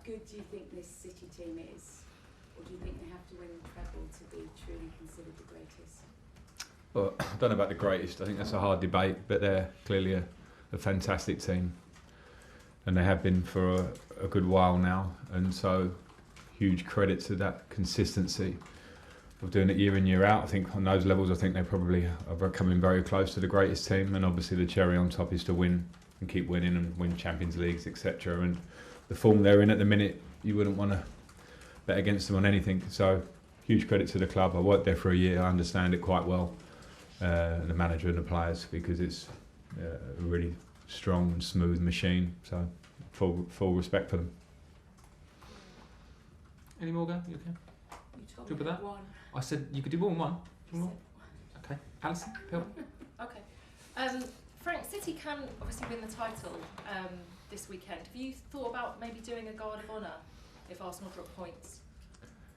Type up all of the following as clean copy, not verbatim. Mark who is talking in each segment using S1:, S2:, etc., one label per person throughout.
S1: good do you think this City team is? Or do you think they have to win the treble to be truly considered the greatest?
S2: Well, I don't know about the greatest. I think that's a hard debate, but they're clearly a fantastic team. And they have been for a good while now. And so, huge credit to that consistency of doing it year in, year out. I think on those levels, I think they probably are coming very close to the greatest team. And obviously the cherry on top is to win and keep winning and win Champions Leagues, etc. And the form they're in at the minute, you wouldn't want to bet against them on anything. So huge credit to the club. I worked there for a year. I understand it quite well. And the manager and the players, because it's a really strong and smooth machine. So full respect for them.
S3: Any more, Go? You okay?
S1: You told
S3: Good
S1: me
S3: with that?
S1: one.
S3: I said you could do more than one.
S1: You
S3: More?
S1: said
S3: Okay. Alison, Phil?
S4: Okay. Frank, City can obviously win the title this weekend. Have you thought about maybe doing a guard of honour if Arsenal drop points?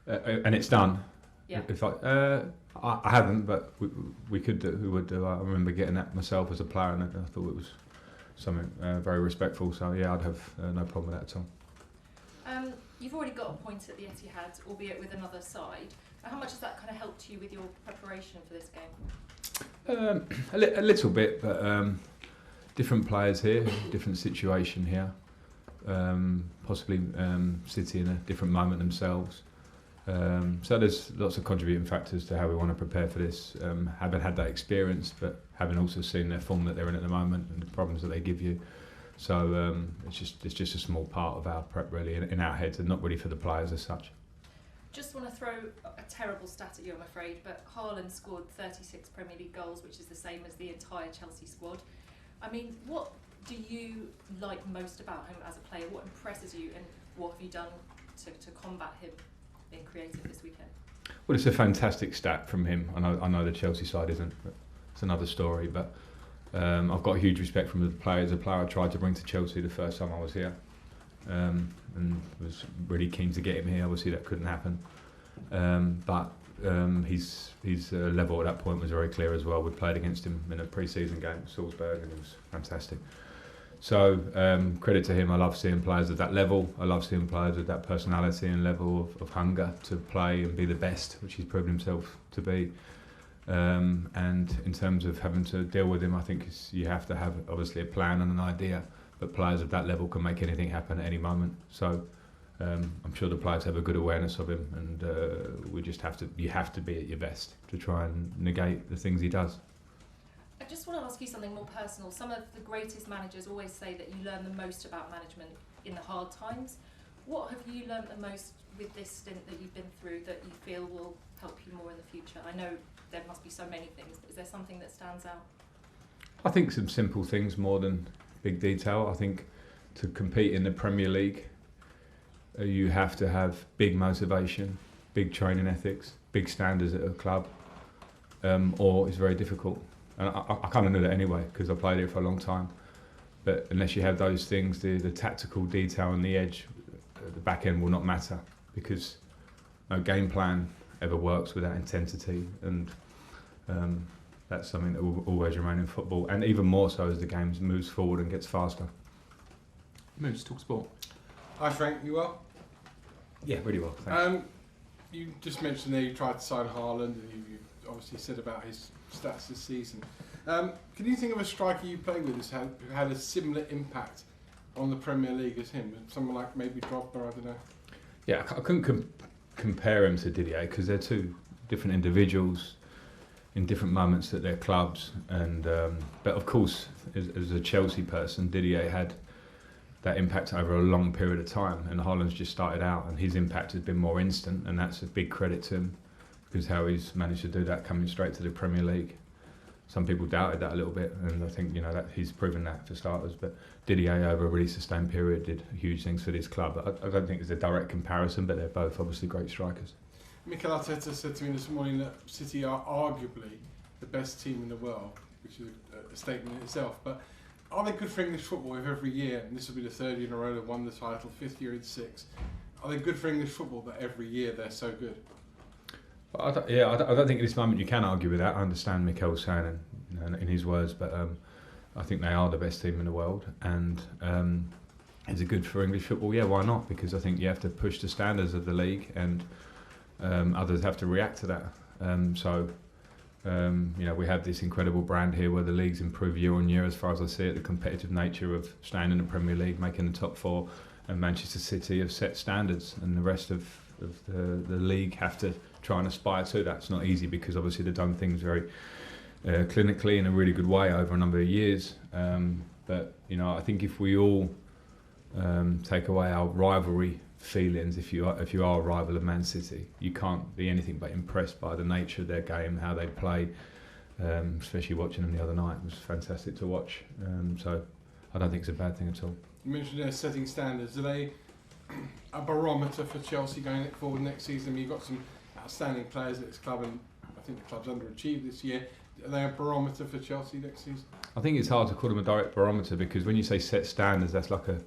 S2: And it's done.
S4: Yeah.
S2: If I haven't, but we could do. We would do. I remember getting that myself as a player, and I thought it was something very respectful. So yeah, I'd have no problem with that at all.
S4: You've already got a point at the Etihad, albeit with another side. How much has that kind of helped you with your preparation for this game?
S2: A little bit, but different players here, different situation here. Possibly City in a different moment themselves. So there's lots of contributing factors to how we want to prepare for this. Haven't had that experience, but having also seen their form that they're in at the moment and the problems that they give you. So it's just a small part of our prep really in our heads, and not really for the players as such.
S4: Just want to throw a terrible stat at you, I'm afraid, but Haaland scored 36 Premier League goals, which is the same as the entire Chelsea squad. I mean, what do you like most about him as a player? What impresses you, and what have you done to combat him being creative this weekend?
S2: Well, it's a fantastic stat from him. I know the Chelsea side isn't, but it's another story. But I've got a huge respect from the player. As a player, I tried to bring to Chelsea the first time I was here, and was really keen to get him here. Obviously, that couldn't happen. But his level at that point was very clear as well. We played against him in a pre-season game at Salzburg, and it was fantastic. So credit to him. I love seeing players at that level. I love seeing players with that personality and level of hunger to play and be the best, which he's proven himself to be. And in terms of having to deal with him, I think you have to have obviously a plan and an idea, but players at that level can make anything happen at any moment. So I'm sure the players have a good awareness of him, and you have to be at your best to try and negate the things he does.
S4: I just want to ask you something more personal. Some of the greatest managers always say that you learn the most about management in the hard times. What have you learned the most with this stint that you've been through that you feel will help you more in the future? I know there must be so many things, but is there something that stands out?
S2: I think some simple things more than big detail. I think to compete in the Premier League, you have to have big motivation, big training ethics, big standards at a club, or it's very difficult. And I kind of knew that anyway, because I played here for a long time. But unless you have those things, the tactical detail and the edge, the back end will not matter, because no game plan ever works without intensity, and that's something that will always remain in football, and even more so as the game moves forward and gets faster.
S3: Moves, talk sport.
S5: Hi Frank, you well?
S2: Yeah, really well. Thanks.
S5: You just mentioned there you tried to sign Haaland, and you obviously said about his stats this season. Can you think of a striker you played with who had a similar impact on the Premier League as him? Someone like maybe Drogba, I don't know.
S2: Yeah, I couldn't compare him to Didier, because they're two different individuals in different moments at their clubs. And but of course, as a Chelsea person, Didier had that impact over a long period of time, and Haaland's just started out, and his impact has been more instant, and that's a big credit to him, because how he's managed to do that coming straight to the Premier League. Some people doubted that a little bit, and I think that he's proven that for starters. But Didier, over a really sustained period, did huge things for this club. I don't think there's a direct comparison, but they're both obviously great strikers.
S5: Mikel Arteta said to me this morning that City are arguably the best team in the world, which is a statement in itself. But are they good for English football if every year, and this will be the third year in a row they've won the title, fifth year in six, are they good for English football that every year they're so good?
S2: I don't think at this moment you can argue with that. I understand Mikel's saying in his words, but I think they are the best team in the world, and is it good for English football? Yeah, why not? Because I think you have to push the standards of the league, and others have to react to that. You know, we have this incredible brand here where the league's improved year on year as far as I see it. The competitive nature of staying in the Premier League, making the top four, and Manchester City have set standards, and the rest of the league have to try and aspire to that. It's not easy because obviously they've done things very clinically in a really good way over a number of years. But you know, I think if we all take away our rivalry feelings, if you are a rival of Man City, you can't be anything but impressed by the nature of their game, how they play. Especially watching them the other night, it was fantastic to watch. So I don't think it's a bad thing at all.
S5: You mentioned they're setting standards. Are they a barometer for Chelsea going forward next season? I mean, you've got some outstanding players at this club, and I think the club's underachieved this year. Are they a barometer for Chelsea next season?
S2: I think it's hard to call them a direct barometer, because when you say set standards, that's like a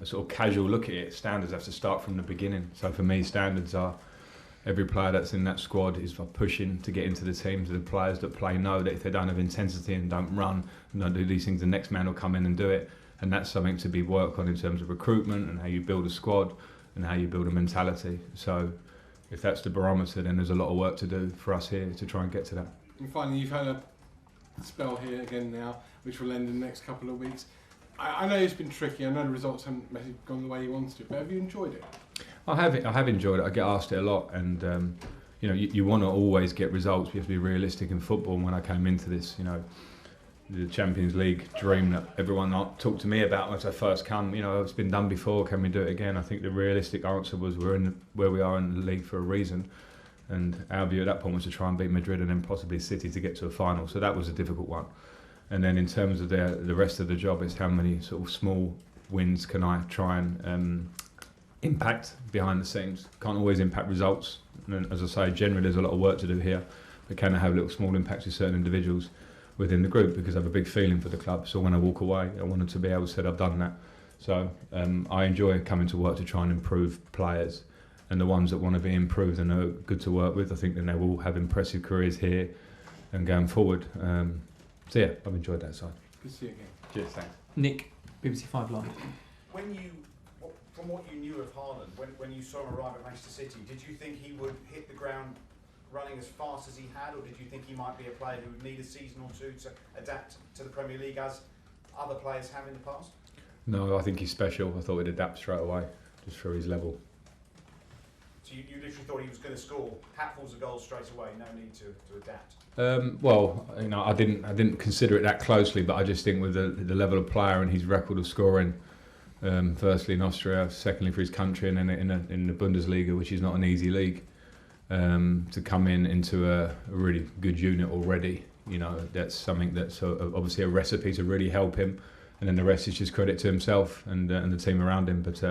S2: sort of casual look at it. Standards have to start from the beginning. So for me, standards are every player that's in that squad is pushing to get into the teams. The players that play know that if they don't have intensity and don't run and don't do these things, the next man will come in and do it. And that's something to be worked on in terms of recruitment and how you build a squad and how you build a mentality. So if that's the barometer, then there's a lot of work to do for us here to try and get to that.
S5: And finally, you've had a spell here again now, which will end in the next couple of weeks. I know it's been tricky. I know the results haven't gone the way you wanted to, but have you enjoyed it?
S2: I have enjoyed it. I get asked it a lot, and you know, you want to always get results. You have to be realistic in football. And when I came into this, you know, the Champions League dream that everyone talked to me about when I first come, you know, it's been done before. Can we do it again? I think the realistic answer was we're in where we are in the league for a reason, and our view at that point was to try and beat Madrid and then possibly City to get to a final. So that was a difficult one. And then in terms of the rest of the job, is how many sort of small wins can I try and impact behind the scenes. Can't always impact results. And as I say, generally there's a lot of work to do here, but can I have little small impacts with certain individuals within the group, because I have a big feeling for the club. So when I walk away, I wanted to be able to say I've done that. So I enjoy coming to work to try and improve players, and the ones that want to be improved and are good to work with, I think then they will have impressive careers here and going forward. So yeah, I've enjoyed that side.
S5: Good to see you again.
S2: Cheers, thanks.
S3: Nick, BBC 5 Live.
S6: From what you knew of Haaland, when you saw him arrive at Manchester City, did you think he would hit the ground running as fast as he had, or did you think he might be a player who would need a season or two to adapt to the Premier League as other players have in the past?
S2: No, I think he's special. I thought he'd adapt straight away, just for his level.
S6: So you literally thought he was going to score hatfuls of goals straight away, no need to adapt?
S2: Well, you know, I didn't consider it that closely, but I just think with the level of player and his record of scoring, firstly in Austria, secondly for his country, and then in the Bundesliga, which is not an easy league, to come into a really good unit already, you know, that's something that's obviously a recipe to really help him, and then the rest is just credit to himself and the team around him. But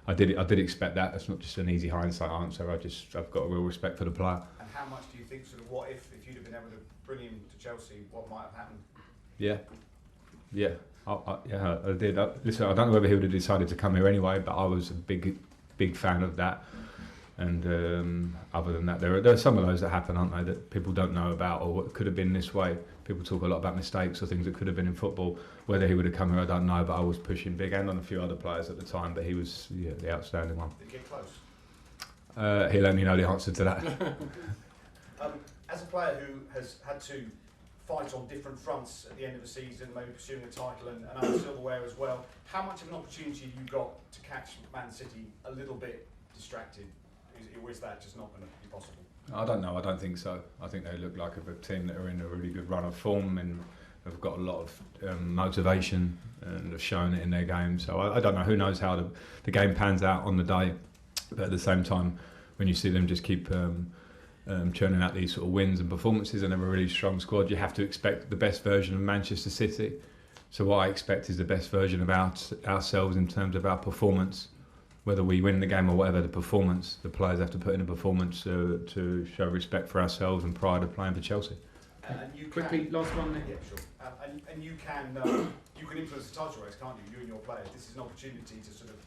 S2: I did expect that. That's not just an easy hindsight answer. I've got a real respect for the player.
S6: And how much do you think, sort of, what if you'd have been able to bring him to Chelsea, what might have happened?
S2: Yeah. I did. Listen, I don't know whether he would have decided to come here anyway, but I was a big fan of that. And other than that, there are some of those that happen, aren't they, that people don't know about, or what could have been this way. People talk a lot about mistakes or things that could have been in football. Whether he would have come here, I don't know, but I was pushing big, and on a few other players at the time, but he was the outstanding one.
S6: Did he get close?
S2: He'll only know the answer to that.
S6: As a player who has had to fight on different fronts at the end of the season, maybe pursuing a title and other silverware as well, how much of an opportunity have you got to catch Man City a little bit distracted? Or is that just not going to be possible?
S2: I don't know. I don't think so. I think they look like a team that are in a really good run of form and have got a lot of motivation and have shown it in their game. So I don't know. Who knows how the game pans out on the day? But at the same time, when you see them just keep churning out these sort of wins and performances and have a really strong squad, you have to expect the best version of Manchester City. So what I expect is the best version of ourselves in terms of our performance. Whether we win the game or whatever, the performance, the players have to put in a performance to show respect for ourselves and pride of playing for Chelsea.
S6: And you
S3: Quickly, last one, Nick.
S6: Yeah, sure. And you can influence the title race, can't you? You and your players. This is an opportunity to sort of,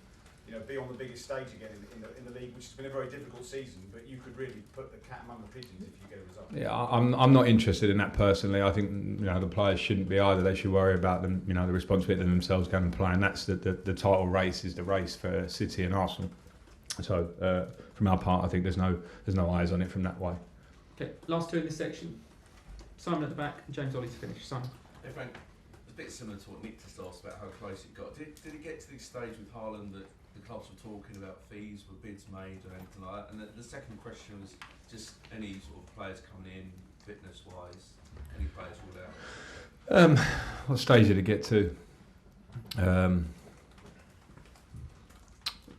S6: be on the biggest stage again in the league, which has been a very difficult season. But you could really put the cat among the pigeons if you get a result.
S2: Yeah, I'm not interested in that personally. I think the players shouldn't be either. They should worry about them, the responsibility of themselves going and playing. That's the title race is the race for City and Arsenal. So from our part, I think there's no eyes on it from that way.
S3: Okay, last two in this section. Simon at the back and James Ollie to finish. Simon.
S7: Hey Frank, it's a bit similar to what Nick just asked about how close it got. Did it get to this stage with Haaland that the clubs were talking about fees, were bids made or anything like that? And the second question was just any sort of players coming in, fitness-wise, any players ruled out?
S2: What stage did it get to?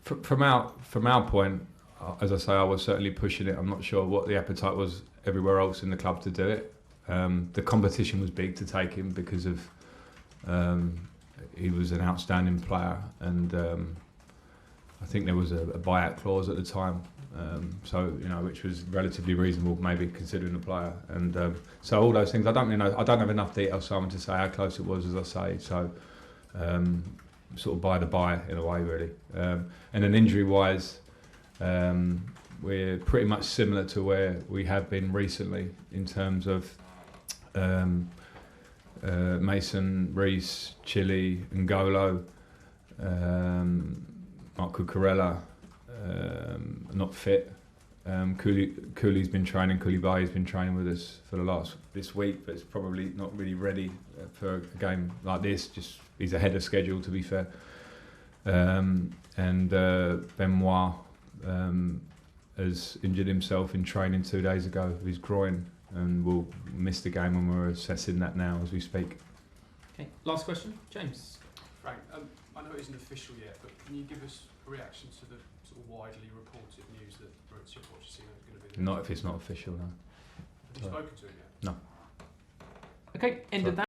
S2: From our point, as I say, I was certainly pushing it. I'm not sure what the appetite was everywhere else in the club to do it. The competition was big to take him because of he was an outstanding player, and I think there was a buyout clause at the time, which was relatively reasonable, maybe considering the player. And so all those things, I don't really know. I don't have enough detail, Simon, to say how close it was, as I say. So sort of by the by in a way, really. And then injury-wise, we're pretty much similar to where we have been recently in terms of Mason, Reece, Chile, N'Golo, Marco Corella, not fit. Cooley's been training. Koulibaly's been training with us for this week, but it's probably not really ready for a game like this. Just he's ahead of schedule, to be fair. And Benoit has injured himself in training 2 days ago with his groin, and will miss the game, and we're assessing that now as we speak.
S3: Okay, last question, James.
S8: Frank, I know it isn't official yet, but can you give us a reaction to the sort of widely reported news that Mauricio Pochettino is going to be?
S2: Not if it's not official, no.
S8: Have you spoken to him yet?
S2: No.
S3: Okay, end of that.